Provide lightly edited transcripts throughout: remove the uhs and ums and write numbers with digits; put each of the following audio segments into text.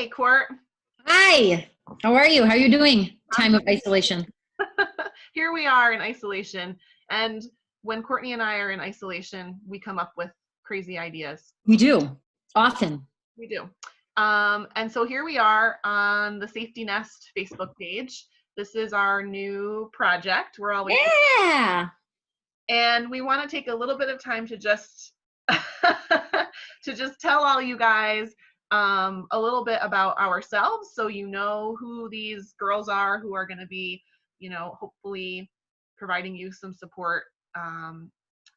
Hey, Court. Hi, how are you? How are you doing? Time of isolation. Here we are in isolation. And when Courtney and I are in isolation, we come up with crazy ideas. We do, often. We do. And so here we are on the Safety Nest Facebook page. This is our new project. We're always and we want to take a little bit of time to just to just tell all you guys a little bit about ourselves, so you know who these girls are who are going to be, hopefully providing you some support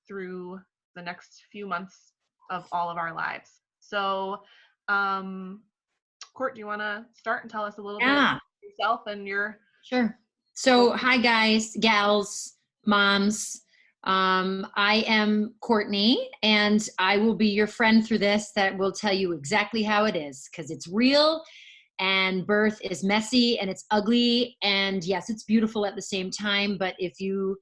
through the next few months of all of our lives. So, Court, do you want to start and tell us a little bit about yourself and your... Sure. So, hi guys, gals, moms. I am Courtney, and I will be your friend through this that will tell you exactly how it is, because it's real, and birth is messy and it's ugly, and yes, it's beautiful at the same time. But if you,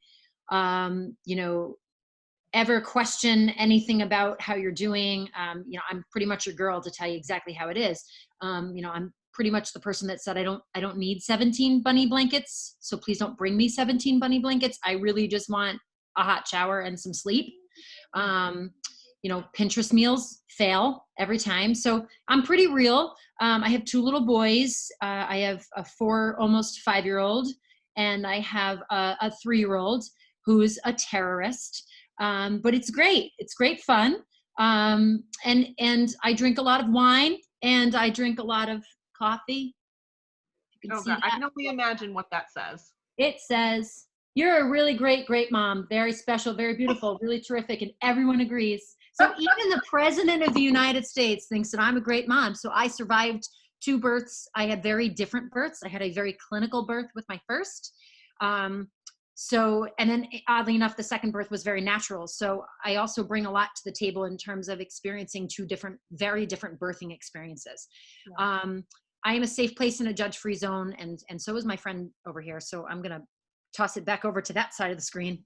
ever question anything about how you're doing, I'm pretty much your girl to tell you exactly how it is. I'm pretty much the person that said I don't need 17 bunny blankets, so please don't bring me 17 bunny blankets. I really just want a hot shower and some sleep. Pinterest meals fail every time. So I'm pretty real. I have two little boys. I have a 4, almost 5-year-old, and I have a 3-year-old who's a terrorist. But it's great. It's great fun. And I drink a lot of wine, and I drink a lot of coffee. Oh God, I can only imagine what that says. It says, "You're a really great, great mom. Very special, very beautiful, really terrific." And everyone agrees. So even the president of the United States thinks that I'm a great mom. So I survived 2 births. I had very different births. I had a very clinical birth with my first. And then oddly enough, the second birth was very natural. So I also bring a lot to the table in terms of experiencing 2 very different birthing experiences. Yeah. I am a safe place in a judge-free zone. And so is my friend over here. So I'm going to toss it back over to that side of the screen.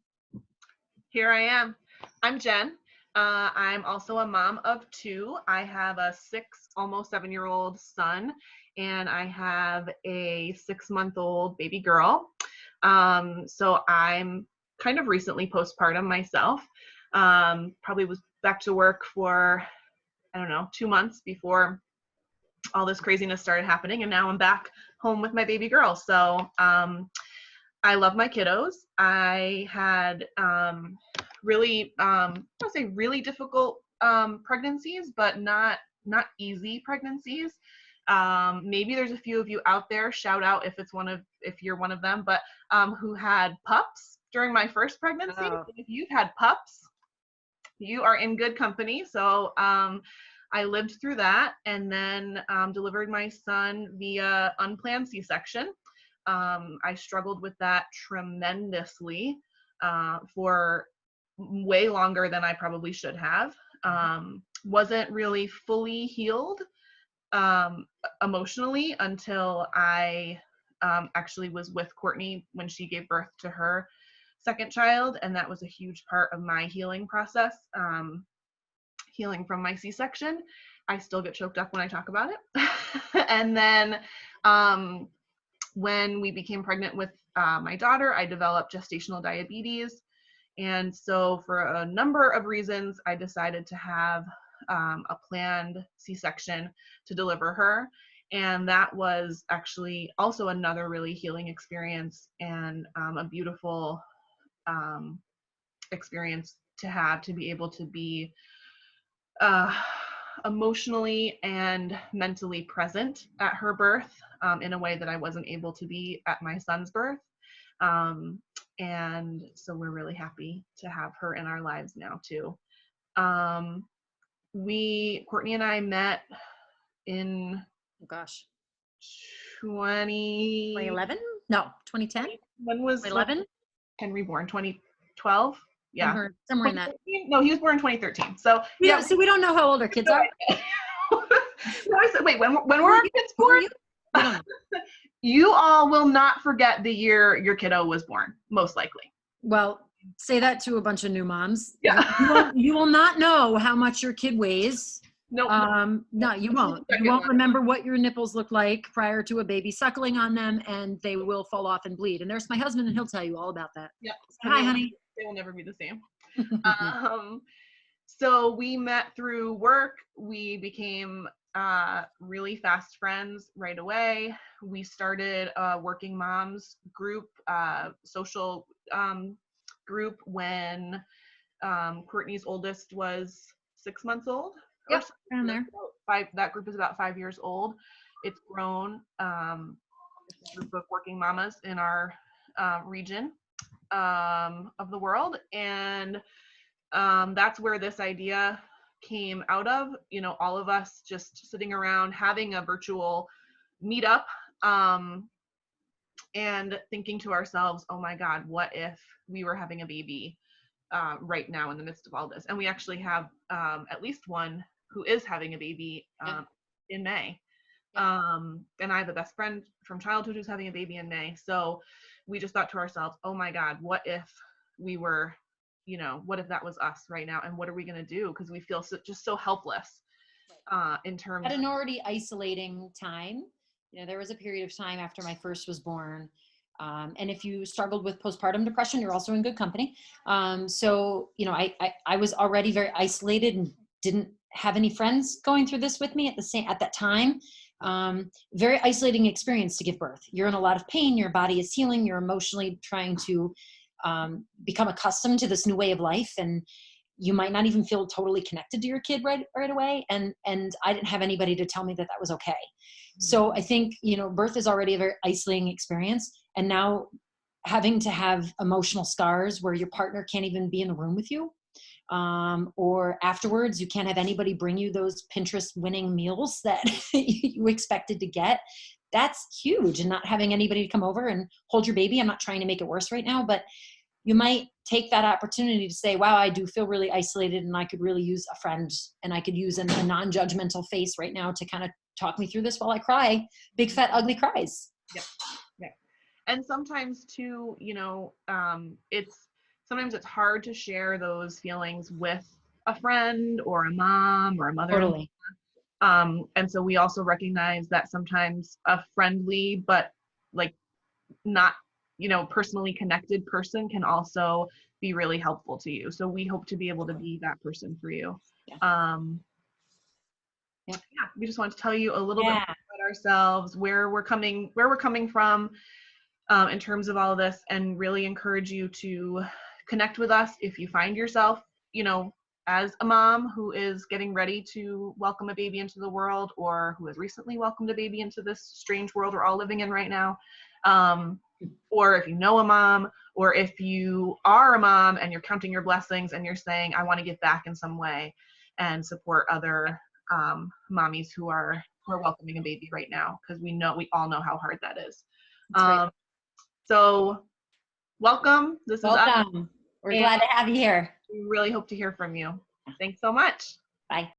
Here I am. I'm Jen. I'm also a mom of 2. I have a 6, almost 7-year-old son, and I have a 6-month-old baby girl. So I'm kind of recently postpartum myself. Probably was back to work for, 2 months before all this craziness started happening, and now I'm back home with my baby girl. So I love my kiddos. I had really difficult pregnancies, but not easy pregnancies. Maybe there's a few of you out there, shout out if you're one of them, but who had pups during my first pregnancy. Oh. If you've had pups, you are in good company. So I lived through that, and then delivered my son via unplanned C-section. I struggled with that tremendously for way longer than I probably should have. Wasn't really fully healed emotionally until I actually was with Courtney when she gave birth to her second child, and that was a huge part of my healing process. Healing from my C-section. I still get choked up when I talk about it. And then when we became pregnant with my daughter, I developed gestational diabetes. And so for a number of reasons, I decided to have a planned C-section to deliver her. And that was actually also another really healing experience, and a beautiful experience to be able to be emotionally and mentally present at her birth in a way that I wasn't able to be at my son's birth. And so we're really happy to have her in our lives now too. Courtney and I met in 2011? No, 2010? When was 2011? Henry born? 2012? Yeah. Somewhere in that. No, he was born in 2013. So we don't know how old our kids are. Wait, when were our kids born? You all will not forget the year your kiddo was born, most likely. Well, say that to a bunch of new moms. Yeah. You will not know how much your kid weighs. Nope. No, you This is won't. the You second won't one. remember what your nipples look like prior to a baby suckling on them, and they will fall off and bleed. And there's my husband, and he'll tell you all about that. Yep. Say And hi, honey. they will never be the same. Um, so we met through work. We became really fast friends right away. We started a working moms group, social group when Courtney's oldest was 6 months old. Or Yep, around there. that group is about 5 years old. It's grown. It's a group of working mamas in our region of the world. And that's where this idea came out of, all of us just sitting around having a virtual meetup, and thinking to ourselves, oh my God, what if we were having a baby right now in the midst of all this? And we actually have at least one who is having a baby in May. And I have a best friend from childhood who's having a baby in May. So we just thought to ourselves, oh my God, what if we were, what if that was us right now? And what are we going to do? Because we feel just so helpless in terms At an already isolating time. There was a period of time after my first was born. And if you struggled with postpartum depression, you're also in good company. So, I was already very isolated and didn't have any friends going through this with me at that time. Very isolating experience to give birth. You're in a lot of pain. Your body is healing. You're emotionally trying to become accustomed to this new way of life, and you might not even feel totally connected to your kid right away. And I didn't have anybody to tell me that was okay. So I think, birth is already a very isolating experience. And now having to have emotional scars where your partner can't even be in the room with you, or afterwards, you can't have anybody bring you those Pinterest winning meals that you expected to get. That's huge. And not having anybody to come over and hold your baby. I'm not trying to make it worse right now, but you might take that opportunity to say, wow, I do feel really isolated and I could really use a friend, and I could use a non-judgmental face right now to kind of talk me through this while I cry big, fat, ugly cries. Yep. Yeah. And sometimes too, sometimes it's hard to share those feelings with a friend or a mom or a mother. Totally. And so we also recognize that sometimes a friendly, but like not, personally connected person can also be really helpful to you. So we hope to be able to be that person for you. Yeah. Yeah, we just want to tell you a little bit about ourselves, where we're coming from in terms of all of this, and really encourage you to connect with us if you find yourself, as a mom who is getting ready to welcome a baby into the world, or who has recently welcomed a baby into this strange world we're all living in right now. Or if you know a mom, or if you are a mom and you're counting your blessings and you're saying, I want to give back in some way and support other mommies who are welcoming a baby right now, because we all know how hard that is. Right. So welcome. This is us. We're glad to have you here. We really hope to hear from you. Thanks so much. Bye.